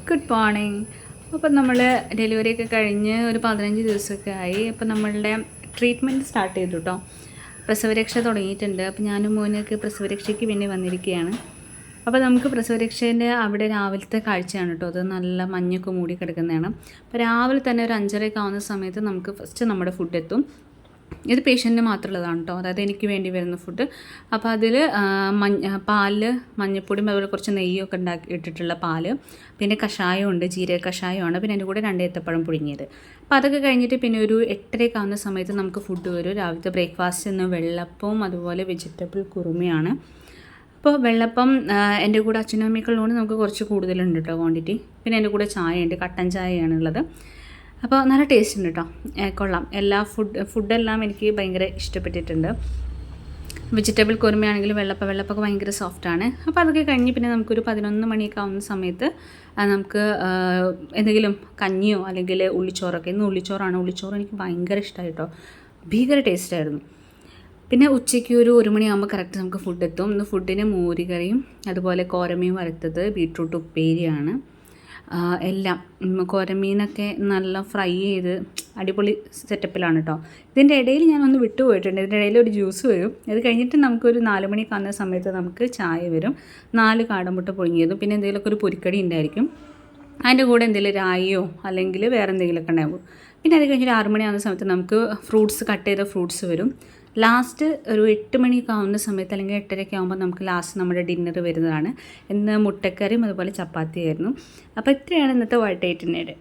Good morning. അപ്പോൾ നമ്മൾ ഡെലിവറിയൊക്കെ കഴിഞ്ഞ് ഒരു 15 ദിവസമൊക്കെ ആയി. അപ്പോൾ നമ്മളുടെ ട്രീറ്റ്മെൻറ്റ് സ്റ്റാർട്ട് ചെയ്തു കേട്ടോ. പ്രസവരക്ഷ തുടങ്ങിയിട്ടുണ്ട്. അപ്പോൾ ഞാനും മോനൊക്കെ പ്രസവരക്ഷയ്ക്ക് വേണ്ടി വന്നിരിക്കുകയാണ്. അപ്പോൾ നമുക്ക് പ്രസവരക്ഷേൻ്റെ അവിടെ രാവിലത്തെ കാഴ്ചയാണ് കേട്ടോ. അത് നല്ല മഞ്ഞൊക്കെ മൂടി കിടക്കുന്നതാണ്. അപ്പോൾ രാവിലെ തന്നെ ഒരു 5:30 ആവുന്ന സമയത്ത് നമുക്ക് ഫസ്റ്റ് നമ്മുടെ ഫുഡ് എത്തും. ഇത് പേഷ്യൻറ്റിന് മാത്രമുള്ളതാണ് കേട്ടോ, അതായത് എനിക്ക് വേണ്ടി വരുന്ന ഫുഡ്. അപ്പോൾ അതിൽ പാല്, മഞ്ഞൾപ്പൊടിയും അതുപോലെ കുറച്ച് നെയ്യൊക്കെ ഇട്ടിട്ടുള്ള പാല്, പിന്നെ കഷായമുണ്ട്, ജീരക കഷായമാണ്, പിന്നെ അതിൻ്റെ കൂടെ 2 ഏത്തപ്പഴം പുഴുങ്ങിയത്. അപ്പോൾ അതൊക്കെ കഴിഞ്ഞിട്ട് പിന്നെ ഒരു 8:30 ആവുന്ന സമയത്ത് നമുക്ക് ഫുഡ് വരും. രാവിലത്തെ ബ്രേക്ക്ഫാസ്റ്റ് ഇന്ന് വെള്ളപ്പവും അതുപോലെ വെജിറ്റബിൾ കുറുമയാണ്. അപ്പോൾ വെള്ളപ്പം എൻ്റെ കൂടെ അച്ഛനും അമ്മയ്ക്കുള്ളതുകൊണ്ട് നമുക്ക് കുറച്ച് കൂടുതലുണ്ട് കേട്ടോ ക്വാണ്ടിറ്റി. പിന്നെ എൻ്റെ കൂടെ ചായയുണ്ട്, കട്ടൻ ചായയാണുള്ളത്. അപ്പോൾ നല്ല ടേസ്റ്റ് ഉണ്ട് കേട്ടോ, കൊള്ളാം. ഫുഡെല്ലാം എനിക്ക് ഭയങ്കര ഇഷ്ടപ്പെട്ടിട്ടുണ്ട്. വെജിറ്റബിൾ കുറുമയാണെങ്കിലും വെള്ളപ്പൊക്കെ ഭയങ്കര സോഫ്റ്റാണ്. അപ്പോൾ അതൊക്കെ കഴിഞ്ഞ് പിന്നെ നമുക്കൊരു 11 മണിയൊക്കെ ആവുന്ന സമയത്ത് നമുക്ക് എന്തെങ്കിലും കഞ്ഞിയോ അല്ലെങ്കിൽ ഉള്ളിച്ചോറൊക്കെ. ഇന്ന് ഉള്ളിച്ചോറ് എനിക്ക് ഭയങ്കര ഇഷ്ടമായി കേട്ടോ, ഭീകര ടേസ്റ്റായിരുന്നു. പിന്നെ ഉച്ചയ്ക്ക് ഒരു 1 മണിയാകുമ്പോൾ കറക്റ്റ് നമുക്ക് ഫുഡ് എത്തും. ഇന്ന് ഫുഡിന് മോരുകറിയും അതുപോലെ കോരമീൻ വറുത്തത്, ബീട്രൂട്ട് ഉപ്പേരിയാണ്. എല്ലാം കോരമീനൊക്കെ നല്ല ഫ്രൈ ചെയ്ത് അടിപൊളി സെറ്റപ്പിലാണ് കേട്ടോ. ഇതിൻ്റെ ഇടയിൽ ഞാനൊന്ന് വിട്ടുപോയിട്ടുണ്ട്. ഇതിൻ്റെ ഇടയിൽ ഒരു ജ്യൂസ് വരും. അത് കഴിഞ്ഞിട്ട് നമുക്കൊരു 4 മണിക്ക് ആകുന്ന സമയത്ത് നമുക്ക് ചായ വരും. 4 കാടമുട്ട പുഴുങ്ങിയതും പിന്നെ എന്തെങ്കിലുമൊക്കെ ഒരു പൊരിക്കടി ഉണ്ടായിരിക്കും. അതിൻ്റെ കൂടെ എന്തെങ്കിലും രായിയോ അല്ലെങ്കിൽ വേറെ എന്തെങ്കിലുമൊക്കെ ഉണ്ടാകും. പിന്നെ അത് കഴിഞ്ഞിട്ട് 6 മണിയാകുന്ന സമയത്ത് നമുക്ക് കട്ട് ചെയ്ത ഫ്രൂട്ട്സ് വരും. ലാസ്റ്റ് ഒരു 8 മണിയൊക്കെ ആവുന്ന സമയത്ത് അല്ലെങ്കിൽ 8:30 ആകുമ്പോൾ നമുക്ക് ലാസ്റ്റ് നമ്മുടെ ഡിന്നർ വരുന്നതാണ്. ഇന്ന് മുട്ടക്കറിയും അതുപോലെ ചപ്പാത്തിയായിരുന്നു. അപ്പോൾ ഇത്രയാണ് ഇന്നത്തെ വൈറ്റ് 8.